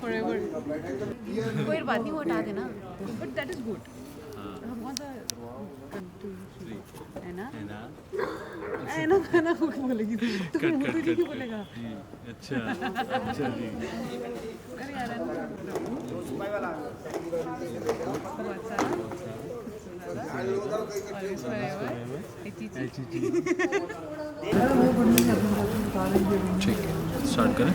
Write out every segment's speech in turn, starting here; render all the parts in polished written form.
forever. कोई बात नहीं, वो हटा देना. But that is good. हम कौन सा 1 2 3 है ना? है ना खाना वो बोलेगी तो फिर वो तुझे क्यों बोलेगा? अच्छा जी. अरे यार always forever. ठीक है, स्टार्ट करें.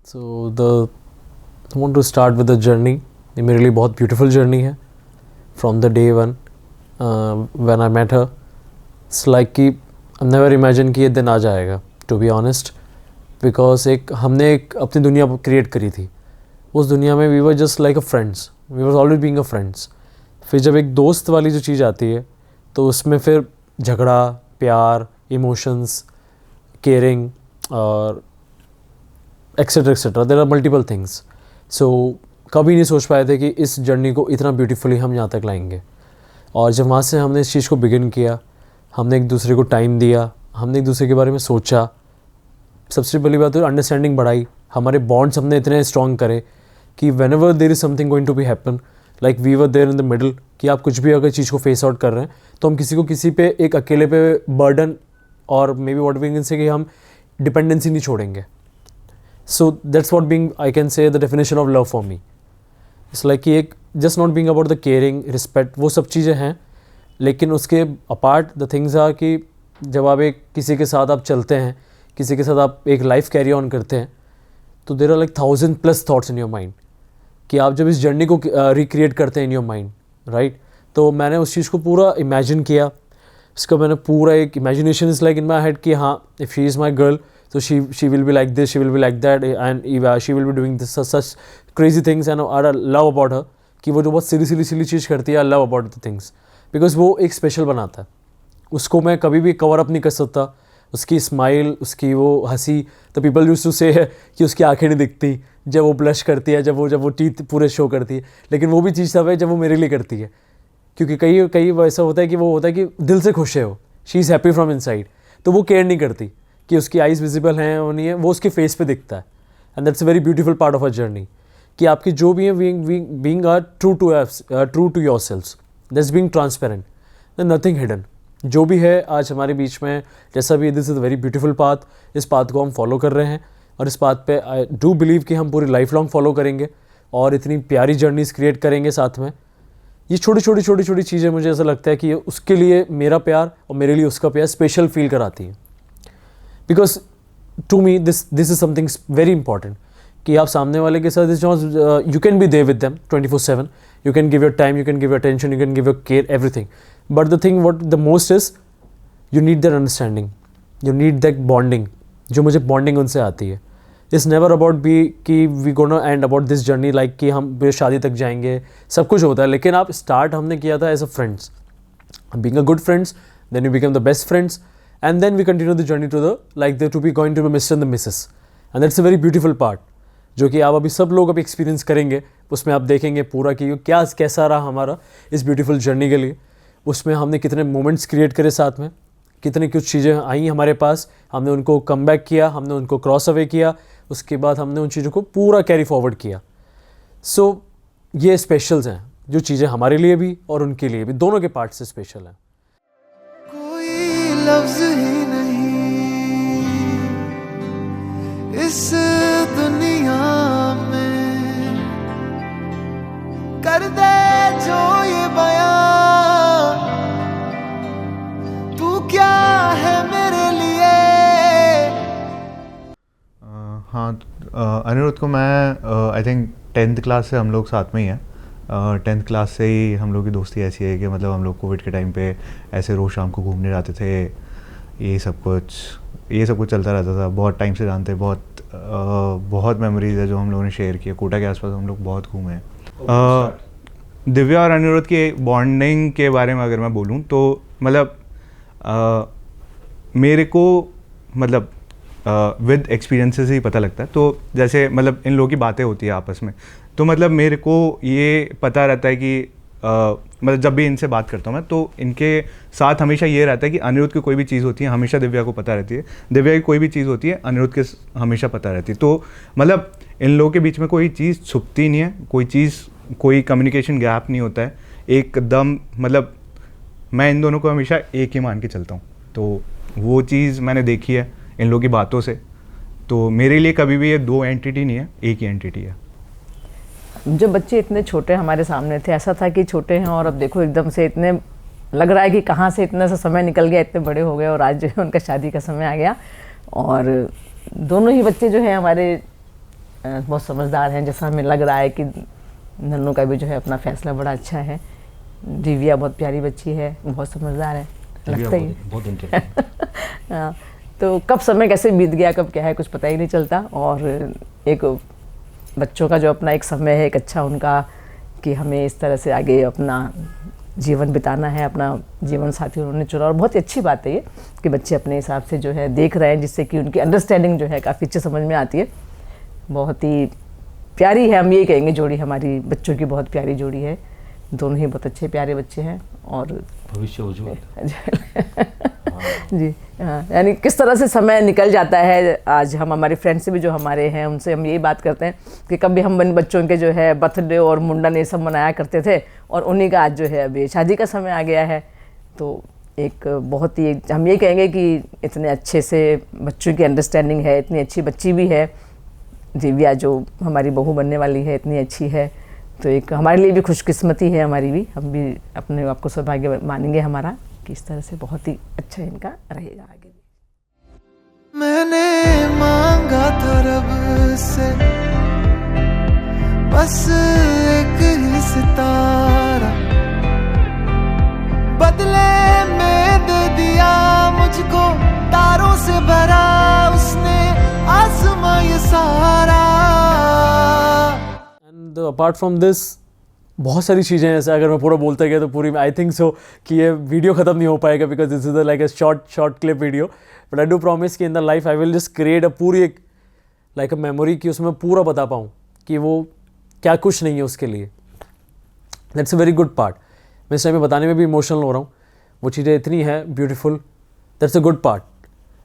So I want to start with the journey. ये मेरे लिए बहुत beautiful journey है. From the day one when I met her, it's like कि I never imagined कि ये दिन आ जाएगा. To be honest, because हमने एक अपनी दुनिया create करी थी. उस दुनिया में we were just like a friends. We were always being a friends. फिर जब एक दोस्त वाली जो चीज़ आती है तो उसमें फिर झगड़ा, प्यार, emotions, caring और etcetera etcetera. There are multiple things. So कभी नहीं सोच पाए थे कि इस जर्नी को इतना ब्यूटीफुली हम यहाँ तक लाएंगे. और जब वहाँ से हमने इस चीज़ को बिगिन किया, हमने एक दूसरे को टाइम दिया, हमने एक दूसरे के बारे में सोचा. सबसे पहली बात तो अंडरस्टैंडिंग बढ़ाई. हमारे बॉन्ड्स हमने इतने स्ट्रॉन्ग करे कि whenever there is something going to be happen, like we were there in the middle. कि आप कुछ भी अगर चीज़ को फेस आउट कर रहे हैं तो हम किसी पे एक अकेले पे बर्डन और maybe what we can say कि हम डिपेंडेंसी नहीं छोड़ेंगे. So that's what being, I can say, the definition of love for me. It's like कि एक just not being about the caring, respect, वो सब चीज़ें हैं. लेकिन उसके apart the things are कि जब आप एक किसी के साथ आप चलते हैं, किसी के साथ आप एक लाइफ कैरी ऑन करते हैं, तो there are like 1000+ thoughts in your mind. कि आप जब इस जर्नी को रिक्रिएट करते हैं in your mind, right? तो मैंने उस चीज़ को पूरा इमेजिन किया. इसका मैंने पूरा एक imagination is like in my head कि हाँ, if she is my girl, so she will be like this, she will be like that, and she will be doing this such crazy things. And I love about her कि वो जो बहुत सिली चीज़ करती है, I love about the things because वो एक special बनाता है. उसको मैं कभी भी कवर अप नहीं कर सकता. उसकी स्माइल, उसकी वो हंसी, तो पीपल यूज्ड टू से है कि उसकी आंखें नहीं दिखती जब वो ब्लश करती है, जब वो टीथ पूरे शो करती है. लेकिन वो भी चीज़ तब है जब वो मेरे लिए करती है, क्योंकि कई वैसा होता है कि वो होता है कि दिल से खुश है वो, she is happy from inside. तो वो केयर नहीं करती कि उसकी आइज़ विजिबल हैं वो नहीं है, वो उसके फेस पे दिखता है. And that's a very beautiful part of a journey कि आपकी जो भी है being true to your selfs, that's being transparent, nothing hidden. जो भी है आज हमारे बीच में, जैसा भी, this is a very beautiful path. इस पाथ को हम फॉलो कर रहे हैं और इस पाथ पे आई डू बिलीव कि हम पूरी लाइफ लॉन्ग फॉलो करेंगे और इतनी प्यारी जर्नीज क्रिएट करेंगे साथ में. ये छोटी चीज़ें मुझे ऐसा लगता है कि उसके लिए मेरा प्यार और मेरे लिए उसका प्यार स्पेशल फील कराती है. Because to me this is something very important कि आप सामने वाले के साथ you can be there with them 24/7. You can give your time, you can give your attention, you can give your care, everything. But the thing what the most is you need that understanding, you need that bonding. जो मुझे bonding उनसे आती है. It's never about be कि we gonna and about this journey like कि हम शादी तक जाएंगे, सब कुछ होता है. लेकिन आप स्टार्ट हमने किया था as a friends, being a good friends, then you become the best friends, and then we continue the journey to to be going to the Mr. and the Mrs. and that's a very beautiful part जो कि आप अभी सब लोग अभी experience करेंगे. उसमें आप देखेंगे पूरा कि कैसा रहा हमारा इस ब्यूटीफुल जर्नी के लिए. उसमें हमने कितने मोमेंट्स क्रिएट करे साथ में, कितनी कुछ चीज़ें आई हमारे पास, हमने उनको कम बैक किया, हमने उनको क्रॉस अवे किया, उसके बाद हमने उन चीज़ों को पूरा कैरी फॉरवर्ड किया. सो ये स्पेशल्स हैं जो चीज़ें हमारे लिए भी और उनके लिए भी, दोनों के पार्ट से स्पेशल हैं. लफ्ज ही नहीं इस दुनिया में कर दे जो ये बयां, तू क्या है मेरे लिए. हाँ, अनिरुद्ध को मैं आई थिंक 10th क्लास से हम लोग साथ में ही हैं. 10th क्लास से ही हम लोग की दोस्ती ऐसी है कि मतलब हम लोग कोविड के टाइम पे ऐसे रोज़ शाम को घूमने जाते थे. ये सब कुछ चलता रहता था. बहुत टाइम से जानते, बहुत मेमोरीज है जो हम लोगों ने शेयर किया. कोटा के आसपास हम लोग बहुत घूमे हैं. दिव्या और अनिरुद्ध के बॉन्डिंग के बारे में अगर मैं बोलूँ तो मतलब मेरे को मतलब विद एक्सपीरियंसेस ही पता लगता है। तो जैसे मतलब इन लोगों की बातें होती है आपस में, तो मतलब मेरे को ये पता रहता है कि मतलब जब भी इनसे बात करता हूँ मैं, तो इनके साथ हमेशा ये रहता है कि अनिरुद्ध की कोई भी चीज़ होती है हमेशा दिव्या को पता रहती है, दिव्या की कोई भी चीज़ होती है अनिरुद्ध के हमेशा पता रहती है। तो मतलब इन लोगों के बीच में कोई चीज़ छुपती नहीं है, कोई कम्युनिकेशन गैप नहीं होता है एकदम। मतलब मैं इन दोनों को हमेशा एक ही मान के चलता हूँ, तो वो चीज़ मैंने देखी है इन लोगों की बातों से। तो मेरे लिए कभी भी ये दो एंटिटी नहीं है, एक ही एंटिटी है। जब बच्चे इतने छोटे हमारे सामने थे, ऐसा था कि छोटे हैं और अब देखो एकदम से इतने लग रहा है कि कहाँ से इतना सा समय निकल गया, इतने बड़े हो गए और आज जो है उनका शादी का समय आ गया। और दोनों ही बच्चे जो हैं हमारे बहुत समझदार हैं, जैसा हमें लग रहा है कि नन्नू का भी जो है अपना फैसला बड़ा अच्छा है। दिव्या बहुत प्यारी बच्ची है, बहुत समझदार है, लगता ही बहुत इंटरेस्टिंग। हाँ, तो कब समय कैसे बीत गया, कब क्या है कुछ पता ही नहीं चलता। और एक बच्चों का जो अपना एक समय है, एक अच्छा उनका कि हमें इस तरह से आगे अपना जीवन बिताना है, अपना जीवन साथी उन्होंने चुना। और बहुत ही अच्छी बात है ये कि बच्चे अपने हिसाब से जो है देख रहे हैं, जिससे कि उनकी अंडरस्टैंडिंग जो है काफ़ी अच्छी समझ में आती है। बहुत ही प्यारी है, हम ये कहेंगे जोड़ी हमारी बच्चों की बहुत प्यारी जोड़ी है। दोनों ही बहुत अच्छे प्यारे बच्चे हैं और भविष्य उज्ज्वल जी। हाँ, यानी किस तरह से समय निकल जाता है। आज हम हमारे फ्रेंड से भी जो हमारे हैं उनसे हम यही बात करते हैं कि कभी हम बच्चों के जो है बर्थडे और मुंडन ये सब मनाया करते थे, और उन्हीं का आज जो है अभी शादी का समय आ गया है। तो एक बहुत ही हम ये कहेंगे कि इतने अच्छे से बच्चों की अंडरस्टैंडिंग है, इतनी अच्छी बच्ची भी है दिव्या जो हमारी बहू बनने वाली है, इतनी अच्छी है। तो एक हमारे लिए भी खुशकिस्मती है हमारी भी, हम भी अपने आप को सौभाग्य मानेंगे हमारा कि इस तरह से बहुत ही अच्छा इनका रहेगा आगे। मैंने मांगा था रब से बस एक ही सितारा, बदले में दे दिया मुझको तारों से भरा उसने आसमां ये सारा। एंड अपार्ट फ्रॉम दिस बहुत सारी चीज़ें हैं, ऐसे अगर मैं पूरा बोलता गया तो पूरी आई थिंक सो कि ये वीडियो ख़त्म नहीं हो पाएगा, because this is like a short clip video. But I do promise कि in the life I will just create a पूरी एक लाइक अ मेमोरी कि उसमें पूरा बता पाऊँ कि वो क्या कुछ नहीं है उसके लिए। That's a very good part. मैं इस टाइम में बताने में भी इमोशनल हो रहा हूँ, वो चीज़ें इतनी है beautiful, that's a good part.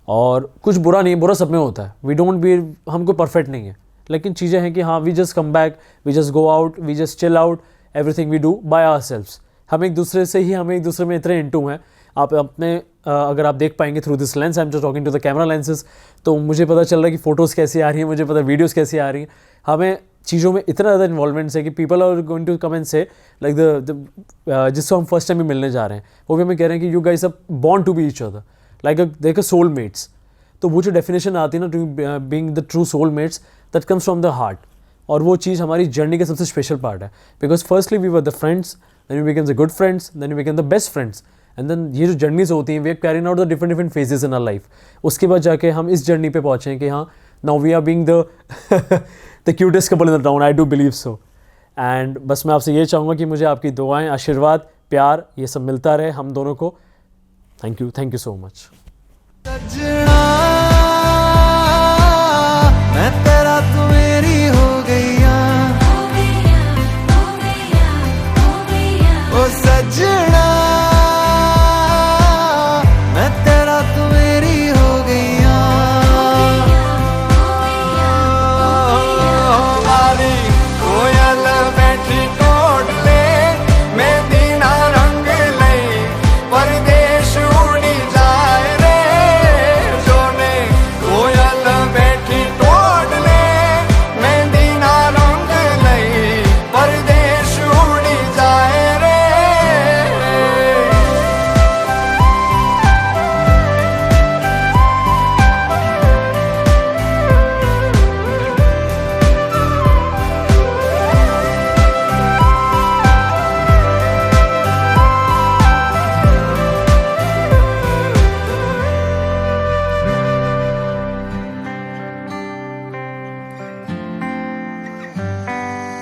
और कुछ बुरा नहीं, बुरा सब में होता है, वी डोंट बी, हम कोई परफेक्ट नहीं है, लेकिन चीज़ें हैं कि हाँ we just come back, we just go out, we just chill out, everything we do by ourselves. हम एक दूसरे से ही, हम एक दूसरे में इतने इंटू हैं। आप अपने अगर आप देख पाएंगे through this lens, I am just talking to the camera lenses, तो मुझे पता चल रहा है कि फ़ोटोज़ कैसी आ रही हैं, मुझे पता है वीडियोज़ कैसी आ रही हैं। हमें चीज़ों में इतना ज़्यादा इन्वॉल्वमेंट्स है कि people are going to come and say like जिसको हम फर्स्ट टाइम भी मिलने जा रहे हैं, वो भी हमें कह रहे हैं कि you guys are born to be each other like a soulmates. तो वो जो डेफिनेशन आती है ना to being the true soulmates, that comes from the heart. और वो चीज़ हमारी जर्नी का सबसे स्पेशल पार्ट है, because firstly we were the friends, then we became the good friends, then we became the best friends, and then ये जो जर्नीज होती हैं we are carrying out the different phases in our life. उसके बाद जाके हम इस journey पे पहुँचे हैं कि हाँ now we are being the cutest couple in the town, I do believe so. And बस मैं आपसे ये चाहूँगा कि मुझे आपकी दुआएं, आशीर्वाद, प्यार ये सब मिलता रहे हम दोनों को। Thank you so much. सजना मैं तेरा तू मेरी हो गईया, ओ सजना मैं तेरा तू मेरी हो गईया। वाली कोयल बैठी कोट ले मैं दीना रंग ले परदेश उड़ी जाए रे, जोने कोयल बैठी कोट ले मैं दीना रंग ले परदेश उड़ी जाए रे।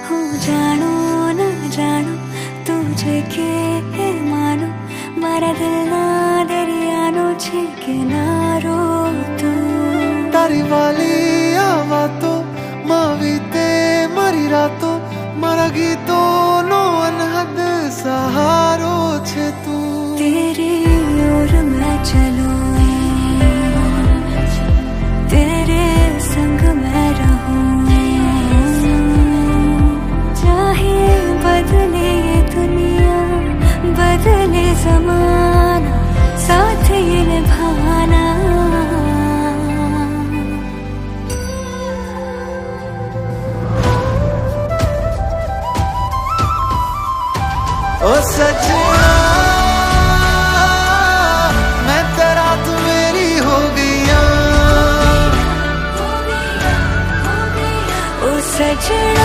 हो जानो न जानो तुझे के मानो मारा दिल ना दरियानो छे के नारो तू। तारी मारी वाली आवा तो मावी ते मारी रातो मारा गीतो नो अनहद सहारो छे तू तेरी ओर मैं चलूं तेरे संग मैं रहूं चाहे बदले ये दुनिया बदले ज़माना साथ ये निभाना ओ सजना मैं तेरा तू मेरी हो गया ओ सजना